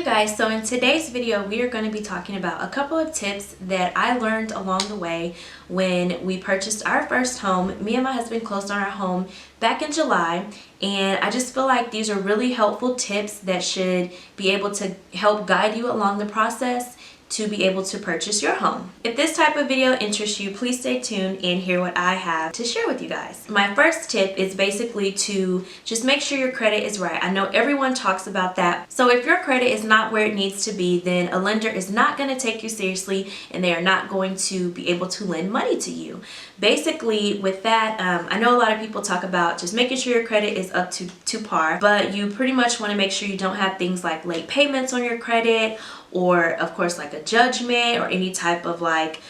guys, so in today's video we are going to be talking about a couple of tips that I learned along the way when we purchased our first home. Me and my husband closed on our home back in July, and I just feel like these are really helpful tips that should be able to help guide you along the process to be able to purchase your home. If this type of video interests you, please stay tuned and hear what I have to share with you guys. My first tip is basically to just make sure your credit is right. I know everyone talks about that. So if your credit is not where it needs to be, then a lender is not going to take you seriously and they are not going to be able to lend money to you. Basically with that, I know a lot of people talk about just making sure your credit is up to par, but you pretty much want to make sure you don't have things like late payments on your credit, or of course like a judgment or any type of like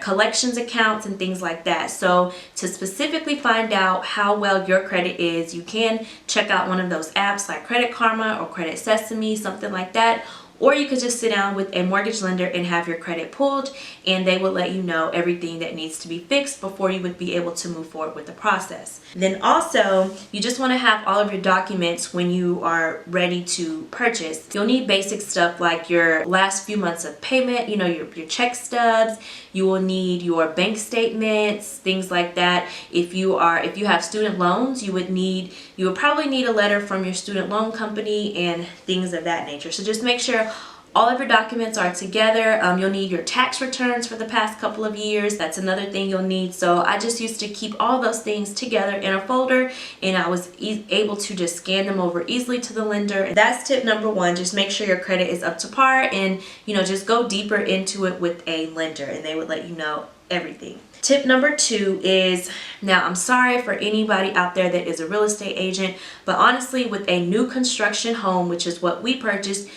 collections accounts and things like that. So to specifically find out how well your credit is, you can check out one of those apps like Credit Karma or Credit Sesame, something like that. Or you could just sit down with a mortgage lender and have your credit pulled, and they will let you know everything that needs to be fixed before you would be able to move forward with the process. Then also, you just want to have all of your documents when you are ready to purchase. You'll need basic stuff like your last few months of payment, your check stubs. You will need your bank statements, things like that. If you have student loans, you would probably need a letter from your student loan company and things of that nature. So just make sure all of your documents are together. You'll need your tax returns for the past couple of years. That's another thing you'll need. So I just used to keep all those things together in a folder, and I was able to just scan them over easily to the lender. That's tip number one. Just make sure your credit is up to par, and just go deeper into it with a lender, and they would let you know everything. Tip number two is, now I'm sorry for anybody out there that is a real estate agent, but honestly with a new construction home, which is what we purchased,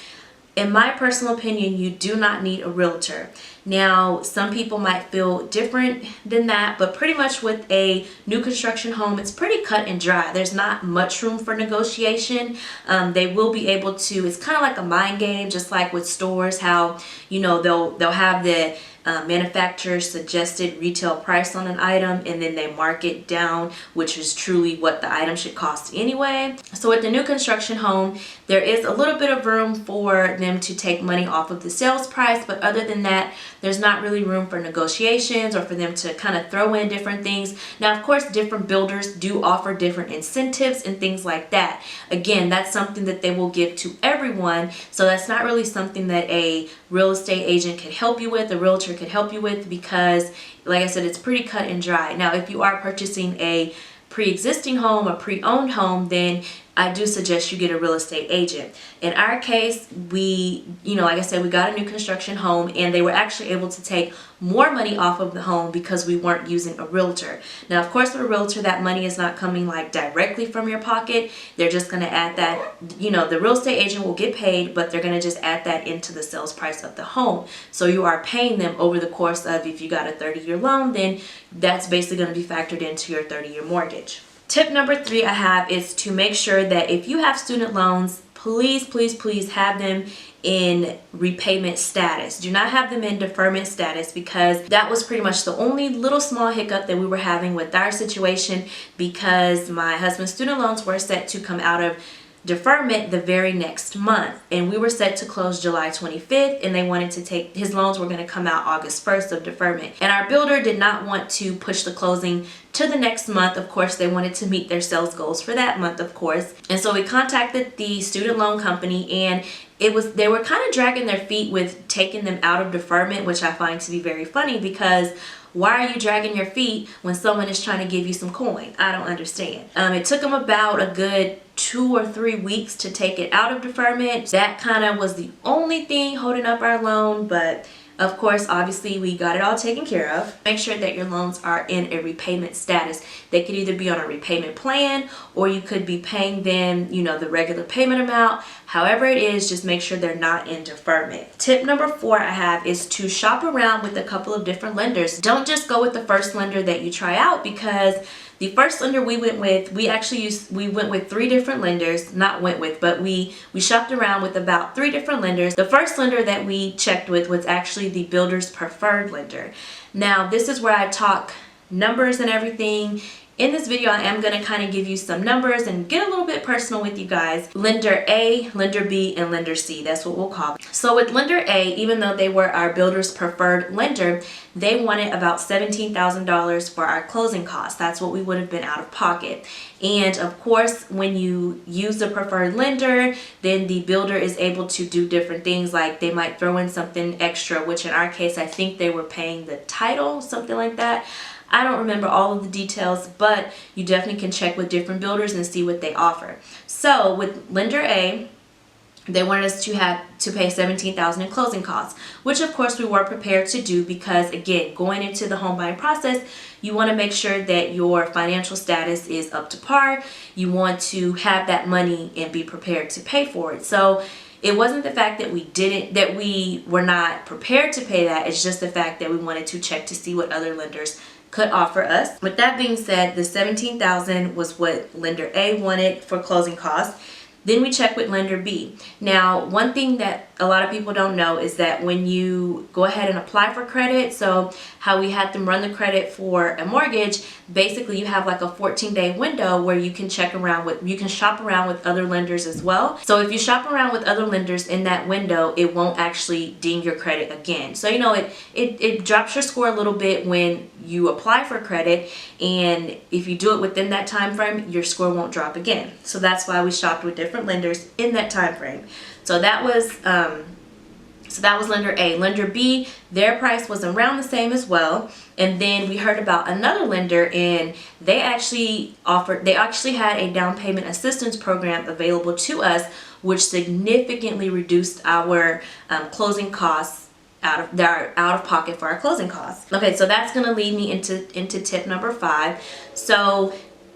in my personal opinion, you do not need a realtor. Now, some people might feel different than that, but pretty much with a new construction home, it's pretty cut and dry. There's not much room for negotiation. They will be able to, it's kind of like a mind game, just like with stores, how, they'll have the manufacturer's suggested retail price on an item, and then they mark it down, which is truly what the item should cost anyway. So with the new construction home, there is a little bit of room for them to take money off of the sales price, but other than that, there's not really room for negotiations or for them to kind of throw in different things. Now, of course, different builders do offer different incentives and things like that. Again, that's something that they will give to everyone, so that's not really something that a real estate agent could help you with, a realtor could help you with, because like I said, it's pretty cut and dry. Now, if you are purchasing a pre-existing home, a pre-owned home, then I do suggest you get a real estate agent. In our case, we, like I said, we got a new construction home, and they were actually able to take more money off of the home because we weren't using a realtor. Now, of course, with a realtor, that money is not coming like directly from your pocket. They're just going to add that, the real estate agent will get paid, but they're going to just add that into the sales price of the home. So you are paying them over the course of, if you got a 30-year loan, then that's basically going to be factored into your 30-year mortgage. Tip number three I have is to make sure that if you have student loans, please, please, please have them in repayment status. Do not have them in deferment status, because that was pretty much the only little small hiccup that we were having with our situation, because my husband's student loans were set to come out of deferment the very next month, and we were set to close July 25th, and they wanted to take, his loans were going to come out August 1st of deferment, and our builder did not want to push the closing to the next month. Of course, they wanted to meet their sales goals for that month, of course. And so we contacted the student loan company, and they were kind of dragging their feet with taking them out of deferment, which I find to be very funny, because why are you dragging your feet when someone is trying to give you some coin? I don't understand. It took them about a good 2 or 3 weeks to take it out of deferment. That kind of was the only thing holding up our loan, but of course, obviously, we got it all taken care of. Make sure that your loans are in a repayment status. They could either be on a repayment plan, or you could be paying them, the regular payment amount. However it is, just make sure they're not in deferment. Tip number four I have is to shop around with a couple of different lenders. Don't just go with the first lender that you try out, because the first lender we went with, we went with 3 different lenders, but we shopped around with about 3 different lenders. The first lender that we checked with was actually the builder's preferred lender. Now, this is where I talk numbers and everything, In this video, I am going to kind of give you some numbers and get a little bit personal with you guys. Lender A, Lender B, and Lender C. That's what we'll call it. So with Lender A, even though they were our builder's preferred lender, they wanted about $17,000 for our closing costs. That's what we would have been out of pocket. And of course, when you use the preferred lender, then the builder is able to do different things, like they might throw in something extra, which in our case, I think they were paying the title, something like that. I don't remember all of the details, but you definitely can check with different builders and see what they offer. So with Lender A, they wanted us to pay $17,000 in closing costs, which of course we were prepared to do because, again, going into the home buying process, you want to make sure that your financial status is up to par. You want to have that money and be prepared to pay for it. So it wasn't the fact that we were not prepared to pay that. It's just the fact that we wanted to check to see what other lenders could offer us. With that being said, the $17,000 was what Lender A wanted for closing costs. Then we check with Lender B. Now, one thing that a lot of people don't know is that when you go ahead and apply for credit, so how we had them run the credit for a mortgage, basically you have like a 14-day window where you can shop around with other lenders as well. So if you shop around with other lenders in that window, it won't actually ding your credit again. So it drops your score a little bit when you apply for credit, and if you do it within that time frame, your score won't drop again. So that's why we shopped with different lenders in that time frame. So that was Lender A. Lender B, their price was around the same as well. And then we heard about another lender, and they actually had a down payment assistance program available to us, which significantly reduced our closing costs out of pocket for our closing costs. Okay, so that's going to lead me into tip number 5. So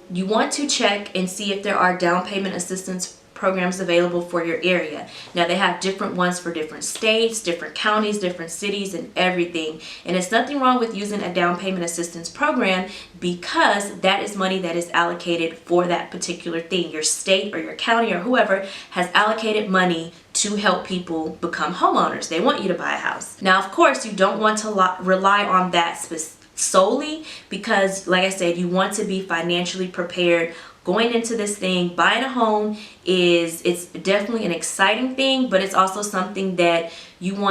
you want to check and see if there are down payment assistance programs available for your area. Now, they have different ones for different states, different counties, different cities, and everything. And it's nothing wrong with using a down payment assistance program, because that is money that is allocated for that particular thing. Your state or your county or whoever has allocated money to help people become homeowners. They want you to buy a house. Now, of course, you don't want to rely on that solely, because, like I said, you want to be financially prepared going into this thing. Buying a home it's definitely an exciting thing, but it's also something that you don't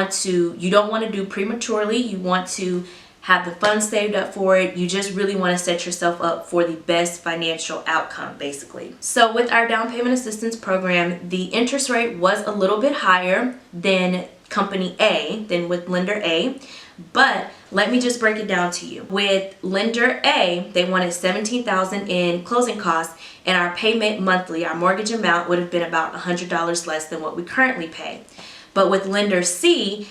want to do prematurely. You want to have the funds saved up for it. You just really want to set yourself up for the best financial outcome, basically. So with our down payment assistance program, the interest rate was a little bit higher than with Lender A. But let me just break it down to you. With Lender A, they wanted $17,000 in closing costs, and our payment monthly, our mortgage amount, would have been about $100 less than what we currently pay. But with Lender C,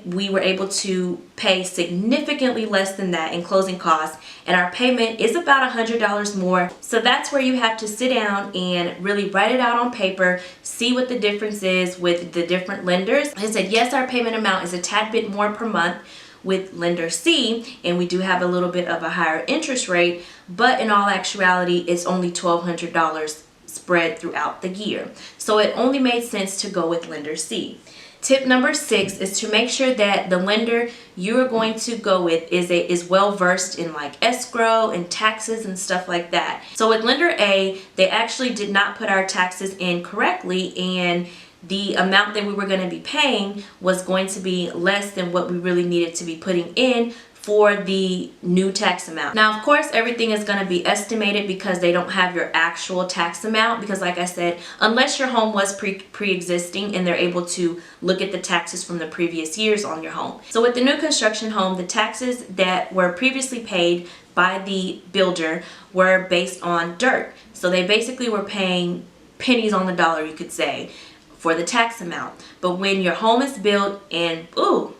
we were able to pay significantly less than that in closing costs, and our payment is about $100 more. So that's where you have to sit down and really write it out on paper, see what the difference is with the different lenders. I said, yes, our payment amount is a tad bit more per month with Lender C, and we do have a little bit of a higher interest rate, but in all actuality, it's only $1,200 spread throughout the year. So it only made sense to go with Lender C. Tip number 6 is to make sure that the lender you are going to go with is well versed in like escrow and taxes and stuff like that. So with Lender A, they actually did not put our taxes in correctly, and the amount that we were going to be paying was going to be less than what we really needed to be putting in for the new tax amount. Now, of course, everything is going to be estimated because they don't have your actual tax amount, because like I said, unless your home was pre-existing and they're able to look at the taxes from the previous years on your home. So with the new construction home, the taxes that were previously paid by the builder were based on dirt. So they basically were paying pennies on the dollar, you could say, for the tax amount. But when your home is built and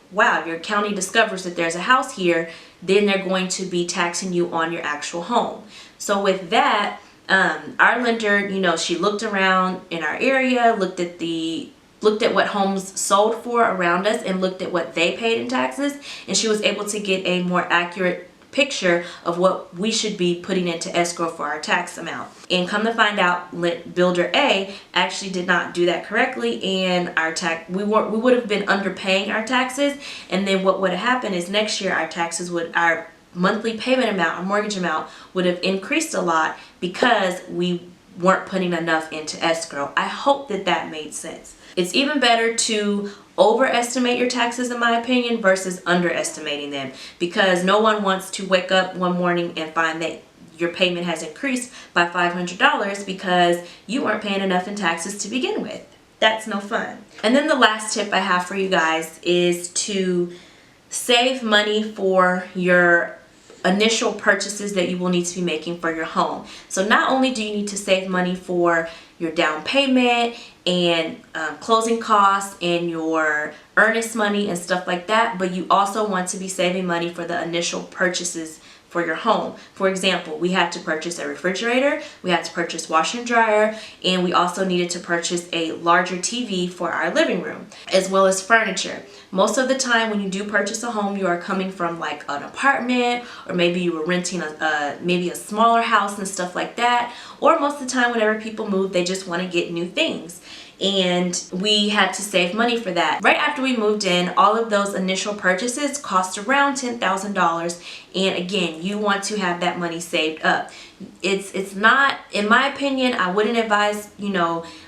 wow, your county discovers that there's a house here, then they're going to be taxing you on your actual home. So with that, our lender, she looked around in our area, looked at what homes sold for around us, and looked at what they paid in taxes, and she was able to get a more accurate picture of what we should be putting into escrow for our tax amount. And come to find out, Builder A actually did not do that correctly, and we would have been underpaying our taxes. And then what would have happened is next year our monthly payment amount or mortgage amount would have increased a lot because we weren't putting enough into escrow. I hope that that made sense. It's even better to overestimate your taxes, in my opinion, versus underestimating them, because no one wants to wake up one morning and find that your payment has increased by $500 because you weren't paying enough in taxes to begin with. That's no fun. And then the last tip I have for you guys is to save money for your initial purchases that you will need to be making for your home. So not only do you need to save money for your down payment and closing costs and your earnest money and stuff like that, but you also want to be saving money for the initial purchases for your home. For example, we had to purchase a refrigerator, we had to purchase washer and dryer, and we also needed to purchase a larger TV for our living room, as well as furniture. Most of the time when you do purchase a home, you are coming from like an apartment, or maybe you were renting maybe a smaller house and stuff like that. Or most of the time whenever people move, they just want to get new things. And we had to save money for that. Right after we moved in, all of those initial purchases cost around $10,000. And again, you want to have that money saved up. It's not, in my opinion, I wouldn't advise,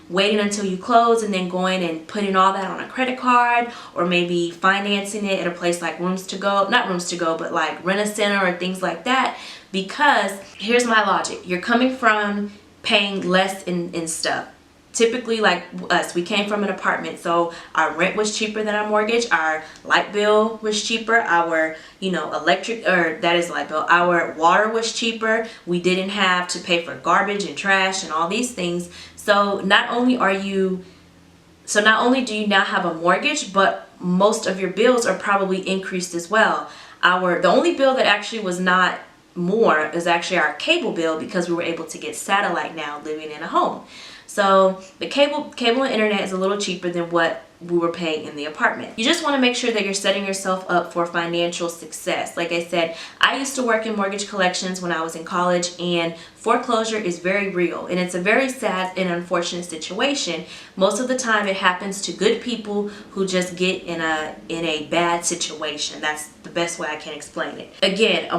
waiting until you close and then going and putting all that on a credit card, or maybe financing it at a place like Rooms To Go, not Rooms To Go, but like Rent-A-Center or things like that. Because here's my logic. You're coming from paying less in stuff. Typically, like us, we came from an apartment, so our rent was cheaper than our mortgage, our light bill was cheaper, our electric, or that is light bill, our water was cheaper. We didn't have to pay for garbage and trash and all these things. So not only do you now have a mortgage, but most of your bills are probably increased as well. The only bill that actually was not more is actually our cable bill, because we were able to get satellite now living in a home. So the cable and internet is a little cheaper than what we were paying in the apartment. You just want to make sure that you're setting yourself up for financial success. Like I said, I used to work in mortgage collections when I was in college, and foreclosure is very real, and it's a very sad and unfortunate situation. Most of the time it happens to good people who just get in a bad situation. That's the best way I can explain it. Again,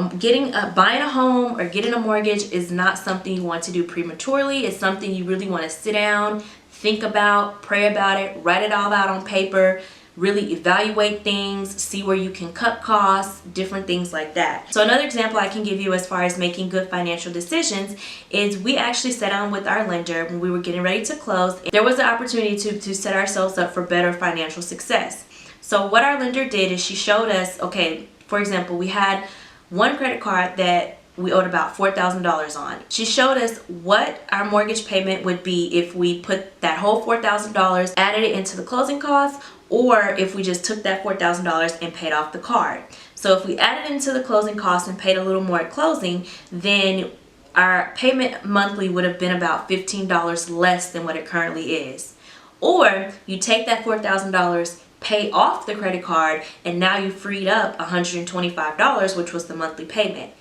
buying a home or getting a mortgage is not something you want to do prematurely. It's something you really want to sit down, think about, pray about it, write it all out on paper, really evaluate things, see where you can cut costs, different things like that. So another example I can give you as far as making good financial decisions is we actually sat down with our lender when we were getting ready to close. There was an opportunity to set ourselves up for better financial success. So what our lender did is she showed us, okay, for example, we had one credit card that we owed about $4,000 on. She showed us what our mortgage payment would be if we put that whole $4,000, added it into the closing costs, or if we just took that $4,000 and paid off the card. So if we added into the closing costs and paid a little more at closing, then our payment monthly would have been about $15 less than what it currently is. Or you take that $4,000, pay off the credit card, and now you freed up $125, which was the monthly payment.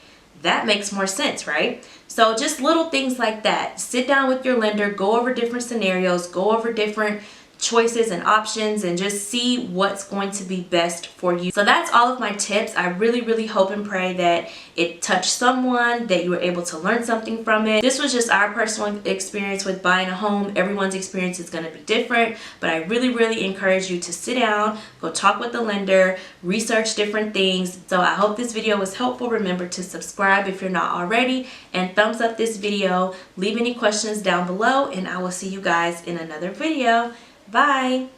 That makes more sense, right? So just little things like that. Sit down with your lender, go over different scenarios, go over different choices and options, and just see what's going to be best for you. So that's all of my tips. I really hope and pray that it touched someone, that you were able to learn something from it. This was just our personal experience with buying a home. Everyone's experience is going to be different, but I really encourage you to sit down, go talk with the lender, research different things. So I hope this video was helpful. Remember to subscribe if you're not already, and thumbs up this video. Leave any questions down below, and I will see you guys in another video. Bye!